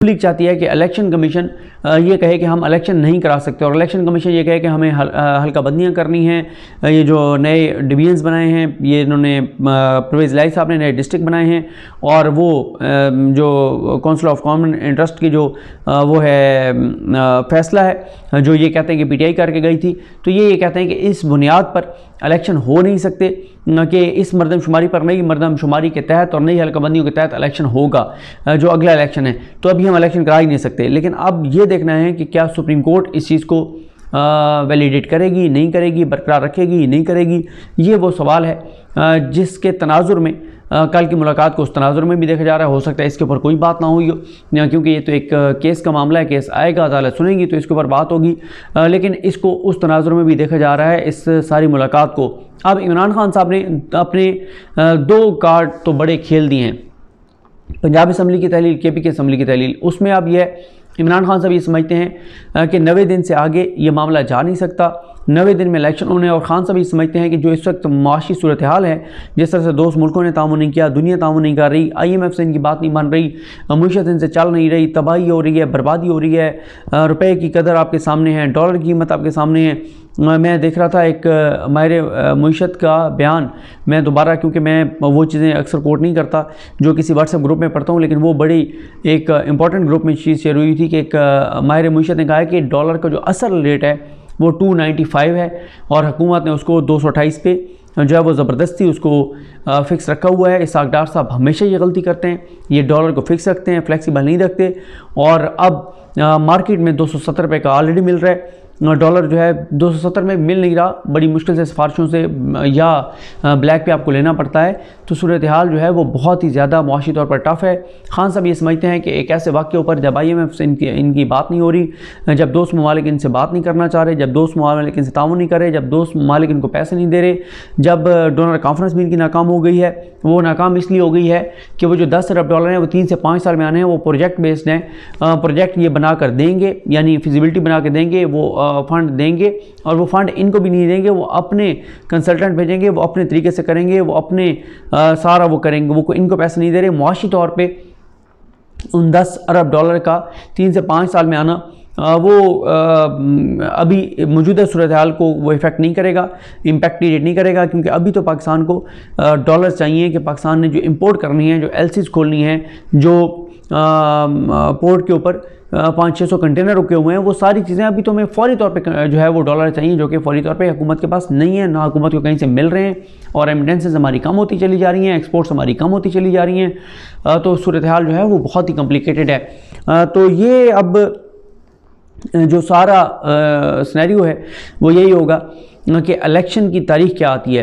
League चाहती है कि इलेक्शन कमीशन ये कहे कि हम इलेक्शन नहीं करा सकते, और इलेक्शन कमीशन ये कहे कि हमें हल्का बंदियाँ करनी हैं। ये जो नए डिवीजन्स बनाए हैं, ये इन्होंने परवेज़ इलाही साहब ने नए डिस्ट्रिक्ट बनाए हैं, और वो जो काउंसिल ऑफ कॉमन इंटरेस्ट की जो वो है फैसला है जो ये कहते हैं कि पीटीआई करके गई थी, तो ये कहते हैं कि इस बुनियाद पर इलेक्शन हो नहीं सकते कि इस मरदमशुमारी पर, नई मरदमशुमारी के तहत और नई हल्काबंदियों के तहत इलेक्शन होगा जो अगला इलेक्शन है, तो अभी हम इलेक्शन करा ही नहीं सकते। लेकिन अब ये देखना है कि क्या सुप्रीम कोर्ट इस चीज़ को वैलिडेट करेगी, नहीं करेगी, बरकरार रखेगी, नहीं करेगी, ये वो सवाल है जिसके तनाजुर में कल की मुलाकात को उस तनाजुर में भी देखा जा रहा है। हो सकता है इसके ऊपर कोई बात ना हुई हो, क्योंकि ये तो एक केस का मामला है, केस आएगा, अदालत सुनेगी तो इसके ऊपर बात होगी, लेकिन इसको उस तनाजुर में भी देखा जा रहा है इस सारी मुलाकात को। अब इमरान खान साहब ने अपने 2 कार्ड तो बड़े खेल दिए हैं, पंजाब असम्बली की तहलील, केपी की असम्बली की तहलील। उसमें अब यह इमरान खान साहब ये समझते हैं कि 90 दिन से आगे ये मामला जा नहीं सकता, 90 दिन में इलेक्शन होने, और खान साहब ये समझते हैं कि जो इस वक्त माशी सूरत हाल है, जिस तरह से दोस्त मुल्कों ने ताउन नहीं किया, दुनिया ताउन नहीं कर रही, IMF से इनकी बात नहीं बन रही, मईशत इनसे चल नहीं रही, तबाही हो रही है, बर्बादी हो रही है, रुपए की कदर आपके सामने है, डॉलर की कीमत आपके सामने है। मैं देख रहा था एक माहिर मईशत का बयान, मैं दोबारा, क्योंकि मैं वो चीज़ें अक्सर कोट नहीं करता जो किसी व्हाट्सएप ग्रुप में पढ़ता हूँ, लेकिन वो बड़ी एक इंपॉर्टेंट ग्रुप में चीज़ शेयर हुई थी कि एक माहिर मईशत ने कहा है कि डॉलर का जो असल रेट है वो 295 है, और हुकूमत ने उसको 228 पे जो है वो ज़बरदस्ती उसको फ़िक्स रखा हुआ है। इसहाक़ डार साहब हमेशा ये गलती करते हैं, ये डॉलर को फ़िक्स रखते हैं, फ्लेक्सिबल नहीं रखते, और अब मार्केट में 270 रुपये का ऑलरेडी मिल रहा है। डॉलर जो है 270 में मिल नहीं रहा, बड़ी मुश्किल से सिफारिशों से या ब्लैक पे आपको लेना पड़ता है, तो सूरत हाल जो है वो बहुत ही ज़्यादा मुआशी तौर पर टफ़ है। खान साहब ये समझते हैं कि एक ऐसे वाक़े ऊपर जब IMF से इनकी बात नहीं हो रही, जब दोस्त ममालिक इनसे बात नहीं करना चाह रहे, जब दोस्त ममालिक इनसे ताउन नहीं कर रहे, जब दोस्त ममालिक इनको पैसे नहीं दे रहे, जब डोनर कॉन्फ्रेंस भी इनकी नाकाम हो गई है, वो नाकाम इसलिए हो गई है कि वो जो 10 अरब डॉलर हैं वो 3 से 5 साल में आने हैं, वो प्रोजेक्ट बेस्ड हैं, प्रोजेक्ट ये बना कर देंगे, यानी फिजिबिलिटी बना के देंगे, वो फ़ंड देंगे, और वो फ़ंड इनको भी नहीं देंगे, वो अपने कंसल्टेंट भेजेंगे, वो अपने तरीके से करेंगे, वो अपने सारा वो करेंगे, वो इनको पैसे नहीं दे रहे। मुआशी तौर पे उन 10 अरब डॉलर का 3 से 5 साल में आना वो अभी मौजूदा सूरत हाल को वो इफ़ेक्ट नहीं करेगा, इम्पैक्ट क्रिएट नहीं करेगा, क्योंकि अभी तो पाकिस्तान को डॉलर चाहिए कि पाकिस्तान ने जो इंपोर्ट करनी है, जो LCs खोलनी है, जो पोर्ट के ऊपर 500-600 कंटेनर रुके हुए हैं, वो सारी चीज़ें अभी तो हमें फौरी तौर पे जो है वो डॉलर चाहिए, जो कि फौरी तौर पे हुकूमत के पास नहीं है, ना हुकूमत को कहीं से मिल रहे हैं, और रेमिटेंसेस हमारी कम होती चली जा रही हैं, एक्सपोर्ट्स हमारी कम होती चली जा रही हैं, तो सूरत हाल जो है वो बहुत ही कॉम्प्लिकेटेड है। तो ये अब जो सारा सिनेरियो है वो यही होगा कि इलेक्शन की तारीख क्या आती है,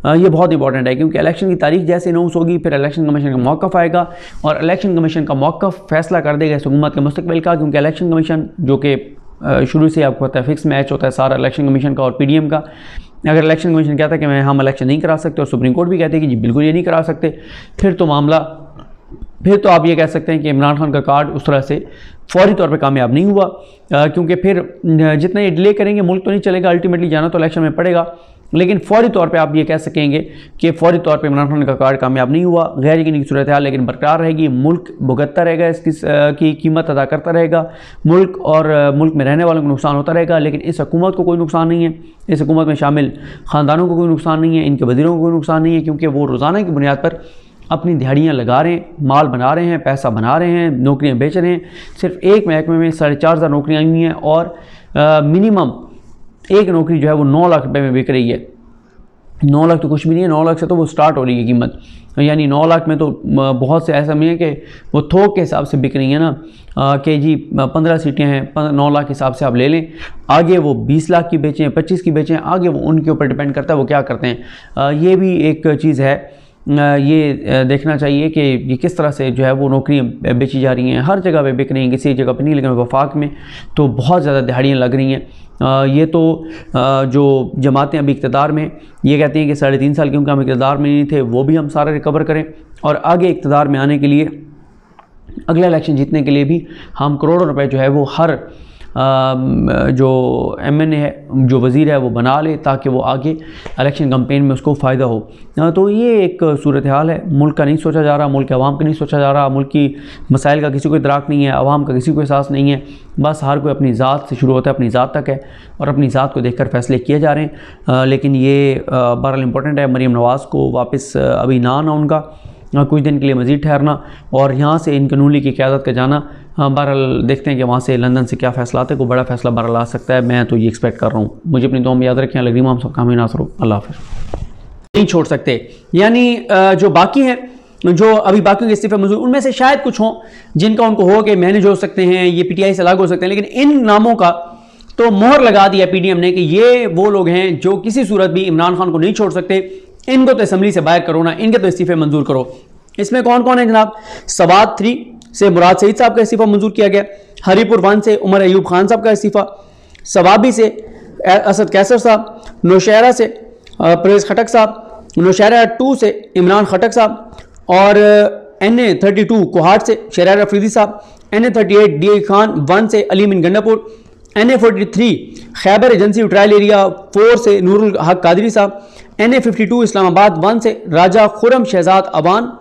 ये बहुत इंपॉर्टेंट है, क्योंकि इलेक्शन की तारीख जैसे अनाउंस होगी फिर इलेक्शन कमीशन का मौक़िफ़ आएगा, और इलेक्शन कमीशन का मौक़िफ़ फैसला कर देगा इस हुकूमत के मुस्तक़बिल का, क्योंकि इलेक्शन कमीशन जो कि शुरू से आपको पता है फिक्स मैच होता है सारा इलेक्शन कमीशन का और PDM का। अगर इलेक्शन कमीशन कहता है कि हम इलेक्शन नहीं करा सकते, और सुप्रीम कोर्ट भी कहते हैं कि जी बिल्कुल ये नहीं करा सकते, फिर तो मामला, फिर तो आप ये कह सकते हैं कि इमरान खान का कार्ड उस तरह से फौरी तौर पे कामयाब नहीं हुआ, क्योंकि फिर जितना ये डिले करेंगे मुल्क तो नहीं चलेगा, अल्टीमेटली जाना तो इलेक्शन में पड़ेगा, लेकिन फौरी तौर पे आप ये कह सकेंगे कि फौरी तौर पे इमरान खान का कार्ड कामयाब नहीं हुआ। गैर यकीनी की सूरत हाल लेकिन बरकरार रहेगी, मुल्क भुगतता रहेगा, इसकी कीमत अदा करता रहेगा, मुल्क और मुल्क में रहने वालों को नुकसान होता रहेगा, लेकिन इस हुकूमत को कोई नुकसान नहीं है, इस हुकूमत में शामिल ख़ानदानों को कोई नुकसान नहीं है, इनके वज़ीरों को कोई नुकसान नहीं है, क्योंकि वो रोज़ाना की बुनियाद पर अपनी दिहाड़ियाँ लगा रहे हैं, माल बना रहे हैं, पैसा बना रहे हैं, नौकरियाँ बेच रहे हैं। सिर्फ एक महकमे में 4,500 नौकरियाँ आई हुई हैं, और मिनिमम एक नौकरी जो है वो 9 लाख रुपये में बिक रही है। 9 लाख तो कुछ भी नहीं है, 9 लाख से तो वो स्टार्ट हो रही है कीमत, यानी 9 लाख में तो बहुत से ऐसा नहीं है कि वो थोक के हिसाब से बिक रही है ना, कि जी 15 सीटें हैं, 9 लाख के हिसाब से आप ले लें, आगे वो 20 लाख की बेचें, 25 की बेचें, आगे वो उनके ऊपर डिपेंड करता है वो क्या करते हैं। ये भी एक चीज़ है, ये देखना चाहिए कि ये किस तरह से जो है वो नौकरियाँ बेची जा रही हैं, हर जगह पे बिक रही हैं, किसी जगह पे नहीं, लेकिन वफाक में तो बहुत ज़्यादा दिहाड़ियाँ लग रही हैं। ये तो जो जमातें अभी इक़्तिदार में ये कहती हैं कि 3.5 साल क्योंकि हम इक़्तिदार में नहीं थे, वो भी हम सारा रिकवर करें, और आगे इक़्तिदार में आने के लिए, अगला इलेक्शन जीतने के लिए भी हम करोड़ों रुपए जो है वो हर जो MNA है, जो वज़ीर है, वो बना ले ताकि वो आगे इलेक्शन कैंपेन में उसको फ़ायदा हो। तो ये एक सूरत हाल है। मुल्क का नहीं सोचा जा रहा, मुल्क के अवाम का नहीं सोचा जा रहा, मुल्क की मसाइल का किसी को इदराक नहीं है, अवाम का किसी को एहसास नहीं है। बस हर कोई अपनी ज़ात से शुरू होता है, अपनी ज़ात तक है और अपनी ज़ात को देखकर फ़ैसले किए जा रहे हैं। लेकिन ये बहरहाल इम्पोर्टेंट है, मरीम नवाज़ को वापस अभी ना आना उनका, कुछ दिन के लिए मज़ीद ठहरना और यहाँ से इन कनूली की क़यादत का जाना। बहरहाल देखते हैं कि वहाँ से लंदन से क्या फ़ैसला आता है। कोई बड़ा फ़ैसला बहरहाल आ सकता है, मैं तो ये एक्सपेक्ट कर रहा हूँ। मुझे अपनी दुआ में याद रखें। अलग हम सब काम नासर हो। अल्लाह हाफ़िज़। नहीं छोड़ सकते, यानी जो बाकी हैं, जो अभी बाकी के इस्तीफ़े मंजूर, उनमें से शायद कुछ हों जिनका उनको हो कि मैनेज हो सकते हैं, ये PTI से अलग हो सकते हैं, लेकिन इन नामों का तो मोहर लगा दिया PDM ने कि ये वो लोग हैं जो किसी सूरत भी इमरान खान को नहीं छोड़ सकते। इनको तो असम्बली से बाहर करो ना, इनके तो इस्तीफ़े मंजूर करो। इसमें कौन कौन है जनाब? सवात 3 से मुराद सईद साहब का इस्तीफ़ा मंजूर किया गया, हरीपुर 1 से उमर अयूब खान साहब का इस्तीफ़ा, सवाबी से असद कैसर साहब, नौशहरा से परवेज़ खटक साहब, नौशहरा 2 से इमरान खटक साहब और NA 32 कोहाट से शरार अफरीदी साहब, NA 38 DI खान 1 से अली मिन Gandapur, NA 43 Khyber agency trial area 4 से नूरुल हक कादरी साहब, NA 52 इस्लामाबाद 1 से Raja Khurram Shahzad Awan,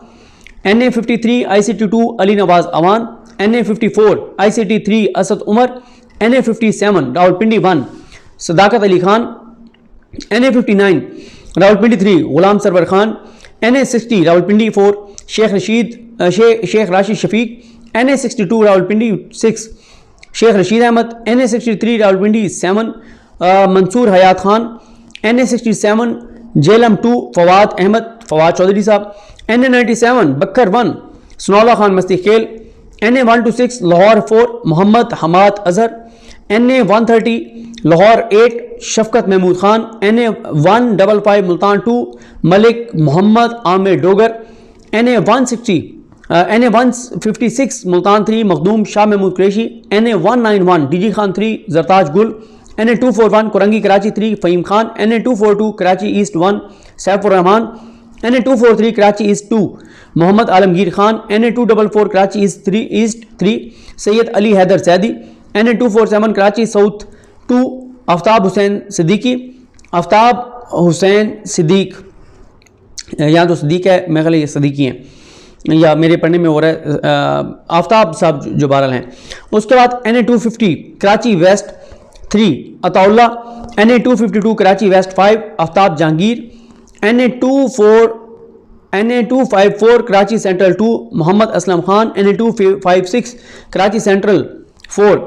NA 53 ICT 2 Ali Nawaz Awan, NA 54 ICT 3 Asad Umar, NA 57 Rawalpindi 1 Sadaqat Ali Khan, NA 59 Rawalpindi 3 Ghulam Sarwar Khan, NA 60 Rawalpindi 4 Sheikh Rashid Shafiq, NA 62 Rawalpindi 6 Sheikh Rasheed Ahmed, NA 63 Rawalpindi 7 Mansoor Hayat Khan, NA 67 Jhelum 2 Fawad Ahmed Fawad Chaudhry sahab, NA 97 बकर 1 सनौला खान मस्ती खेल, NA 126 लाहौर 4 मोहम्मद हमाद अजहर, NA 130 लाहौर 8 शफकत Mahmood Khan, NA 155 Multan 2 Malik Mohammad Aamir Dogar, NA 156 Multan 3 Makhdoom Shah Mahmood Qureshi, NA 191 DG Khan 3 Zartaj Gul, NA 241 Korangi Karachi 3 Faheem Khan, NA 242 Karachi east 1 Saifur Rehman, NA 243 Karachi east 2 Mohammad Alamgir Khan, NA 244 Karachi east 3 Syed Ali Haider Zaidi, NA 247 Karachi south 2 Aftab Hussain Siddiqui, Aftab Hussain Siddiq, यहाँ तो सिद्दीक है, मैं ख्याल ये सिद्दीकी हैं या मेरे पढ़ने में हो रहा है, आफ्ताब साहब जो बहरहाल हैं। उसके बाद NA 250 Karachi west 3 Ataullah, NA 252 Karachi west 5 Aftab Jahangir, NA 254 Karachi central 2 Mohammad Aslam Khan, NA 256 Karachi central 4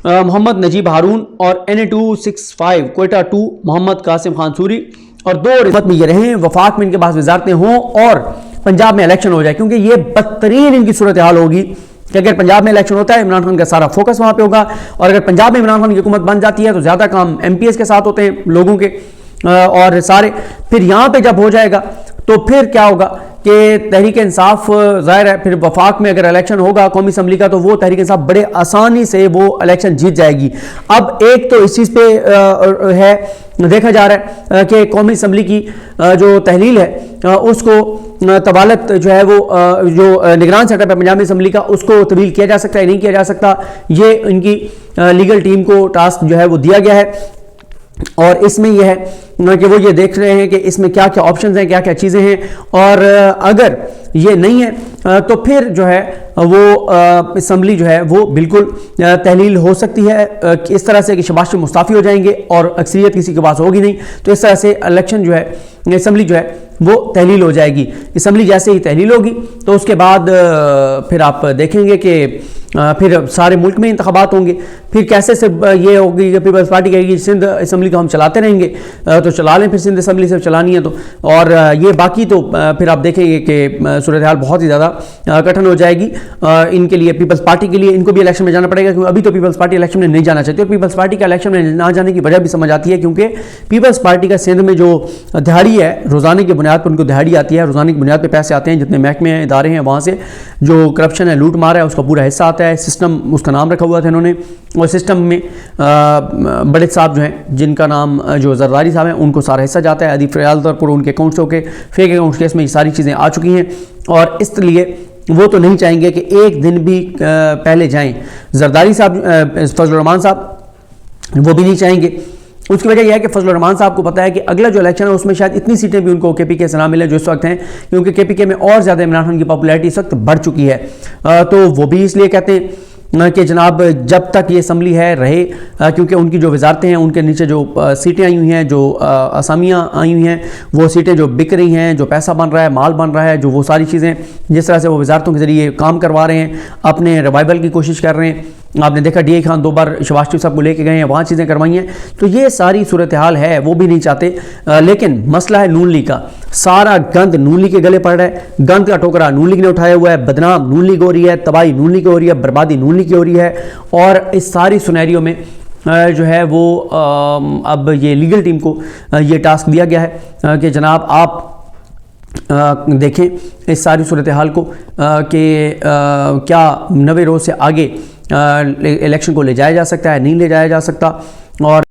Mohammad Najeeb Haroon और NA 265 कोयटा 2 मोहम्मद कासिम खान सूरी। और 2 रिश्वत में ये रहें, वफाक में इनके पास वजारतें हों और पंजाब में इलेक्शन हो जाए, क्योंकि ये बदतरीन इनकी सूरत हाल होगी कि अगर पंजाब में इलेक्शन होता है इमरान खान का सारा फोकस वहाँ पे होगा, और अगर पंजाब में इमरान खान की हुकूमत बन जाती है तो ज़्यादा काम MPs के साथ होते हैं लोगों के और सारे। फिर यहाँ पे जब हो जाएगा तो फिर क्या होगा कि तहरीक इंसाफ ज़ाहिर है फिर वफाक में अगर इलेक्शन होगा कौमी असम्बली का तो वो तहरीक इंसाफ बड़े आसानी से वो इलेक्शन जीत जाएगी। अब एक तो इस चीज़ पे है देखा जा रहा है कि कौमी असम्बली की जो तहलील है उसको तबालत जो है वो जो निगरान सेटअप है पंजाबी असम्बली का उसको तब्दील किया जा सकता है नहीं किया जा सकता, ये इनकी लीगल टीम को टास्क जो है वो दिया गया है। और इसमें यह है कि वो ये देख रहे हैं कि इसमें क्या क्या ऑप्शंस हैं, क्या क्या चीज़ें हैं, और अगर ये नहीं है तो फिर जो है वो असम्बली जो है वो बिल्कुल तहलील हो सकती है इस तरह से कि शहबाज शरीफ मुस्ताफ़ी हो जाएंगे और अक्सरियत किसी के पास होगी नहीं, तो इस तरह से इलेक्शन जो है असम्बली जो है वो तहलील हो जाएगी। असम्बली जैसे ही तहलील होगी तो उसके बाद फिर आप देखेंगे कि फिर सारे मुल्क में इंतखाबात होंगे, फिर कैसे से ये होगी कि पीपल्स पार्टी कहेगी सिंध असम्बली को हम चलाते रहेंगे, तो चला लें, फिर सिंध असम्बली से चलानी है तो, और ये बाकी तो फिर आप देखेंगे कि सूरत हाल बहुत ही ज़्यादा कठिन हो जाएगी इनके लिए, पीपल्स पार्टी के लिए। इनको भी इलेक्शन में जाना पड़ेगा क्योंकि अभी तो पीपल्स पार्टी इलेक्शन में नहीं जाना चाहती, और पीपल्स पार्टी का इलेक्शन में ना जाने की वजह भी समझ आती है क्योंकि पीपल्स पार्टी का सिंध में जो दिहाड़ी है रोज़ाना की बुनियाद पर उनको दिहाड़ी आती है, रोज़ाना की बुनियाद पर पैसे आते हैं, जितने महकमे हैं इदारे हैं वहाँ से जो करप्शन है लूट मार है उसका पूरा हिस्सा आता है, सिस्टम उसका नाम रखा हुआ था इन्होंने, और सिस्टम में बड़े साहब जो हैं जिनका नाम जो जरदारी साहब हैं उनको सारा हिस्सा जाता है, अदी फ़िलहाल तौर पर उनके अकाउंट्स होकर फेक अकाउंट्स केस में ये सारी चीज़ें आ चुकी हैं, और इसलिए वो तो नहीं चाहेंगे कि एक दिन भी पहले जाएं। जरदारी साहब, फजल रहमान साहब, वो भी नहीं चाहेंगे। उसकी वजह यह है कि फजल रहमान साहब को पता है कि अगला जो इलेक्शन है उसमें शायद इतनी सीटें भी उनको केपीके से ना मिले जो इस वक्त हैं, क्योंकि केपीके में और ज़्यादा इमरान खान की पॉपुलैरिटी इस वक्त बढ़ चुकी है। तो वो भी इसलिए कहते हैं कि जनाब जब तक ये असम्बली है रहे, क्योंकि उनकी जो वजारतें हैं उनके नीचे जो सीटें आई हुई हैं, जो असामियाँ आई हुई हैं, वो सीटें जो बिक रही हैं, जो पैसा बन रहा है, माल बन रहा है, जो वो सारी चीज़ें जिस तरह से वो वजारतों के ज़रिए काम करवा रहे हैं, अपने रिवाइवल की कोशिश कर रहे हैं। आपने देखा DI खान 2 बार शहबाज शरीफ साहब को लेके गए हैं, वहाँ चीज़ें करवाई हैं। तो ये सारी सूरत हाल है, वो भी नहीं चाहते। लेकिन मसला है नून लीग का, सारा गंद नून लीग के गले पड़ रहा है, गंद का टोकरा नून लीग ने उठाया हुआ है, बदनाम नून लीग हो रही है, तबाही नून लीग हो रही है, बर्बादी नून लीग की हो रही है। और इस सारी सिनेरियो में जो है वो अब ये लीगल टीम को ये टास्क दिया गया है कि जनाब आप देखें इस सारी सूरत हाल को कि क्या 90 रोज़ से आगे इलेक्शन को ले जाया जा सकता है, नहीं ले जाया जा सकता। और